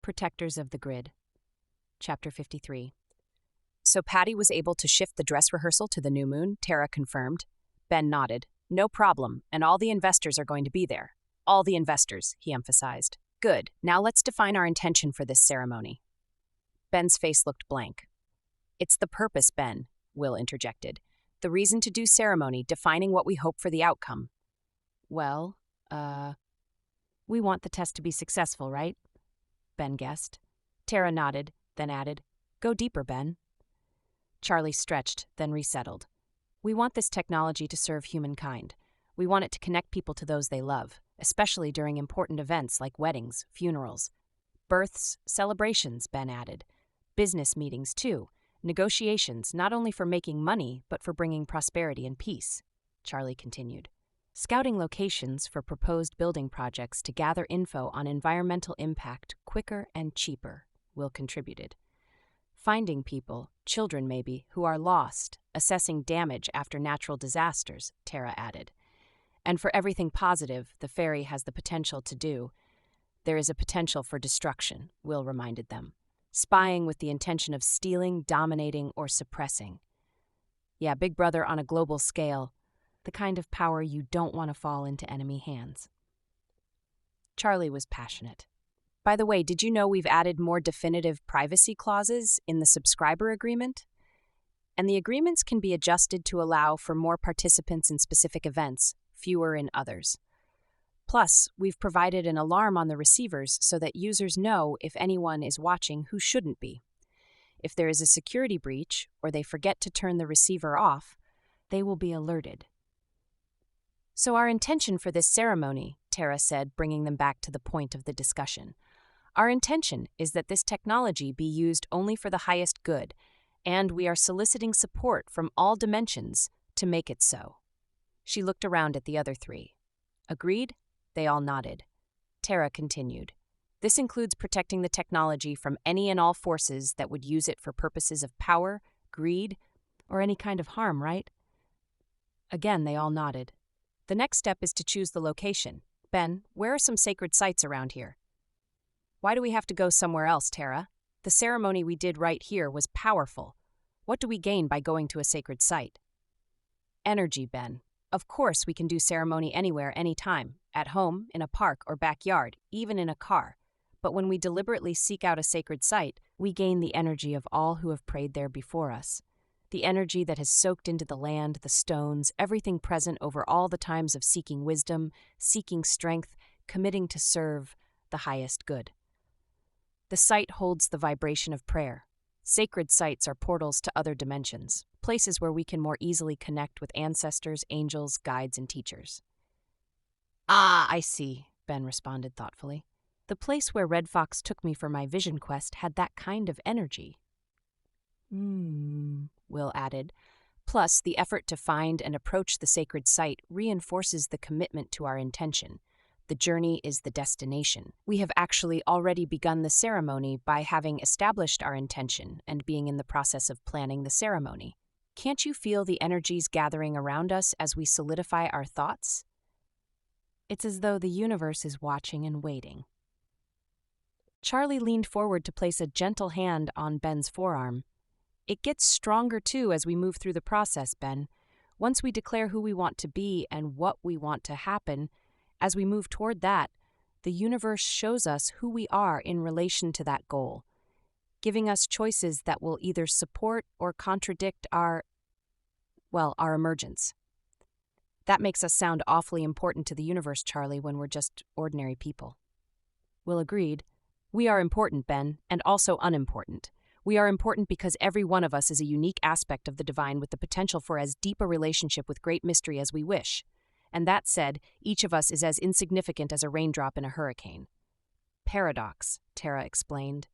Protectors of the Grid. Chapter 53. So Patty was able to shift the dress rehearsal to the new moon, Tara confirmed. Ben nodded. No problem, and all the investors are going to be there. All the investors, he emphasized. Good, now let's define our intention for this ceremony. Ben's face looked blank. It's the purpose, Ben, Will interjected. The reason to do ceremony, defining what we hope for the outcome. Well, we want the test to be successful, right? Ben guessed. Tara nodded, then added, Go deeper, Ben. Charlie stretched, then resettled. We want this technology to serve humankind. We want it to connect people to those they love, especially during important events like weddings, funerals. Births, celebrations, Ben added. Business meetings, too. Negotiations, not only for making money, but for bringing prosperity and peace, Charlie continued. Scouting locations for proposed building projects to gather info on environmental impact quicker and cheaper, Will contributed. Finding people, children maybe, who are lost, assessing damage after natural disasters, Tara added. And for everything positive the ferry has the potential to do, there is a potential for destruction, Will reminded them. Spying with the intention of stealing, dominating, or suppressing. Yeah, Big Brother on a global scale, the kind of power you don't want to fall into enemy hands. Charlie was passionate. By the way, did you know we've added more definitive privacy clauses in the subscriber agreement? And the agreements can be adjusted to allow for more participants in specific events, fewer in others. Plus, we've provided an alarm on the receivers so that users know if anyone is watching who shouldn't be. If there is a security breach or they forget to turn the receiver off, they will be alerted. So our intention for this ceremony, Tara said, bringing them back to the point of the discussion. Our intention is that this technology be used only for the highest good, and we are soliciting support from all dimensions to make it so. She looked around at the other three. Agreed? They all nodded. Tara continued. This includes protecting the technology from any and all forces that would use it for purposes of power, greed, or any kind of harm, right? Again, they all nodded. The next step is to choose the location. Ben, where are some sacred sites around here? Why do we have to go somewhere else, Tara? The ceremony we did right here was powerful. What do we gain by going to a sacred site? Energy, Ben. Of course, we can do ceremony anywhere, anytime, at home, in a park or backyard, even in a car. But when we deliberately seek out a sacred site, we gain the energy of all who have prayed there before us. The energy that has soaked into the land, the stones, everything present over all the times of seeking wisdom, seeking strength, committing to serve the highest good. The site holds the vibration of prayer. Sacred sites are portals to other dimensions, places where we can more easily connect with ancestors, angels, guides, and teachers. Ah, I see, Ben responded thoughtfully. The place where Red Fox took me for my vision quest had that kind of energy. Will added. Plus, the effort to find and approach the sacred site reinforces the commitment to our intention. The journey is the destination. We have actually already begun the ceremony by having established our intention and being in the process of planning the ceremony. Can't you feel the energies gathering around us as we solidify our thoughts? It's as though the universe is watching and waiting. Charlie leaned forward to place a gentle hand on Ben's forearm. It gets stronger, too, as we move through the process, Ben. Once we declare who we want to be and what we want to happen, as we move toward that, the universe shows us who we are in relation to that goal, giving us choices that will either support or contradict our emergence. That makes us sound awfully important to the universe, Charlie, when we're just ordinary people. Will agreed. We are important, Ben, and also unimportant. We are important because every one of us is a unique aspect of the divine with the potential for as deep a relationship with great mystery as we wish. And that said, each of us is as insignificant as a raindrop in a hurricane. Paradox, Tara explained.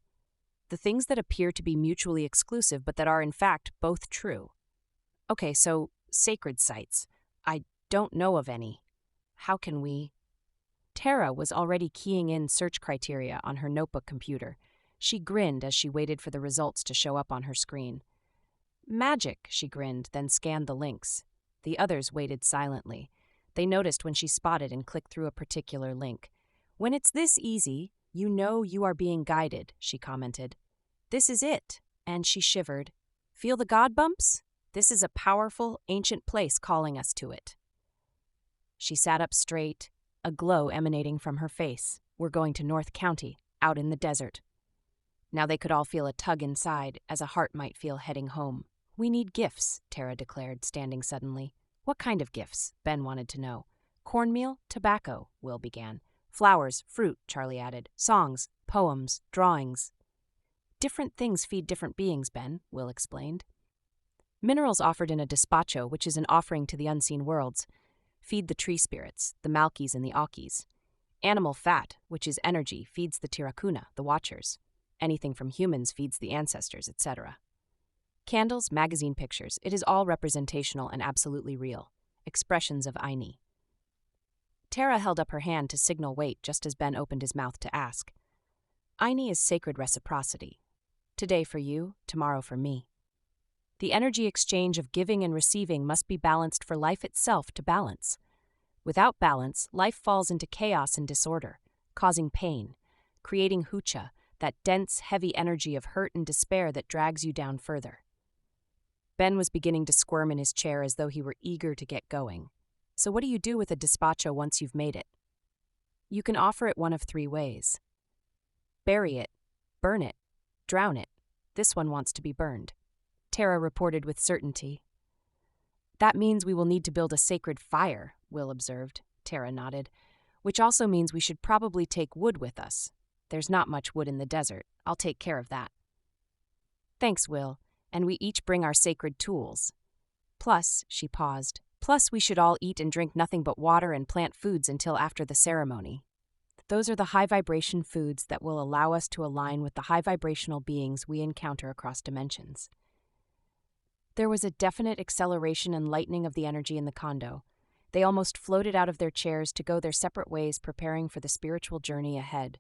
The things that appear to be mutually exclusive but that are in fact both true. Okay, so sacred sites. I don't know of any. How can we? Tara was already keying in search criteria on her notebook computer. She grinned as she waited for the results to show up on her screen. Magic, she grinned, then scanned the links. The others waited silently. They noticed when she spotted and clicked through a particular link. When it's this easy, You know you are being guided, she commented. This is it. And she shivered. Feel the god bumps? This is a powerful, ancient place calling us to it. She sat up straight, a glow emanating from her face. We're going to North County, out in the desert. Now they could all feel a tug inside, as a heart might feel heading home. We need gifts, Tara declared, standing suddenly. What kind of gifts? Ben wanted to know. Cornmeal, tobacco, Will began. Flowers, fruit, Charlie added. Songs, poems, drawings. Different things feed different beings, Ben, Will explained. Minerals offered in a despacho, which is an offering to the unseen worlds, feed the tree spirits, the Malkis and the Akis. Animal fat, which is energy, feeds the Tirakuna, the Watchers. Anything from humans feeds the ancestors, etc. Candles, magazine pictures, it is all representational and absolutely real. Expressions of Aini. Tara held up her hand to signal wait just as Ben opened his mouth to ask. Aini is sacred reciprocity. Today for you, tomorrow for me. The energy exchange of giving and receiving must be balanced for life itself to balance. Without balance, life falls into chaos and disorder, causing pain, creating hucha, that dense, heavy energy of hurt and despair that drags you down further. Ben was beginning to squirm in his chair as though he were eager to get going. So what do you do with a despacho once you've made it? You can offer it one of three ways. Bury it, burn it, drown it. This one wants to be burned, Tara reported with certainty. That means we will need to build a sacred fire, Will observed. Tara nodded. Which also means we should probably take wood with us. There's not much wood in the desert. I'll take care of that. Thanks, Will. And we each bring our sacred tools. Plus, she paused, plus we should all eat and drink nothing but water and plant foods until after the ceremony. Those are the high-vibration foods that will allow us to align with the high-vibrational beings we encounter across dimensions. There was a definite acceleration and lightening of the energy in the condo. They almost floated out of their chairs to go their separate ways, preparing for the spiritual journey ahead.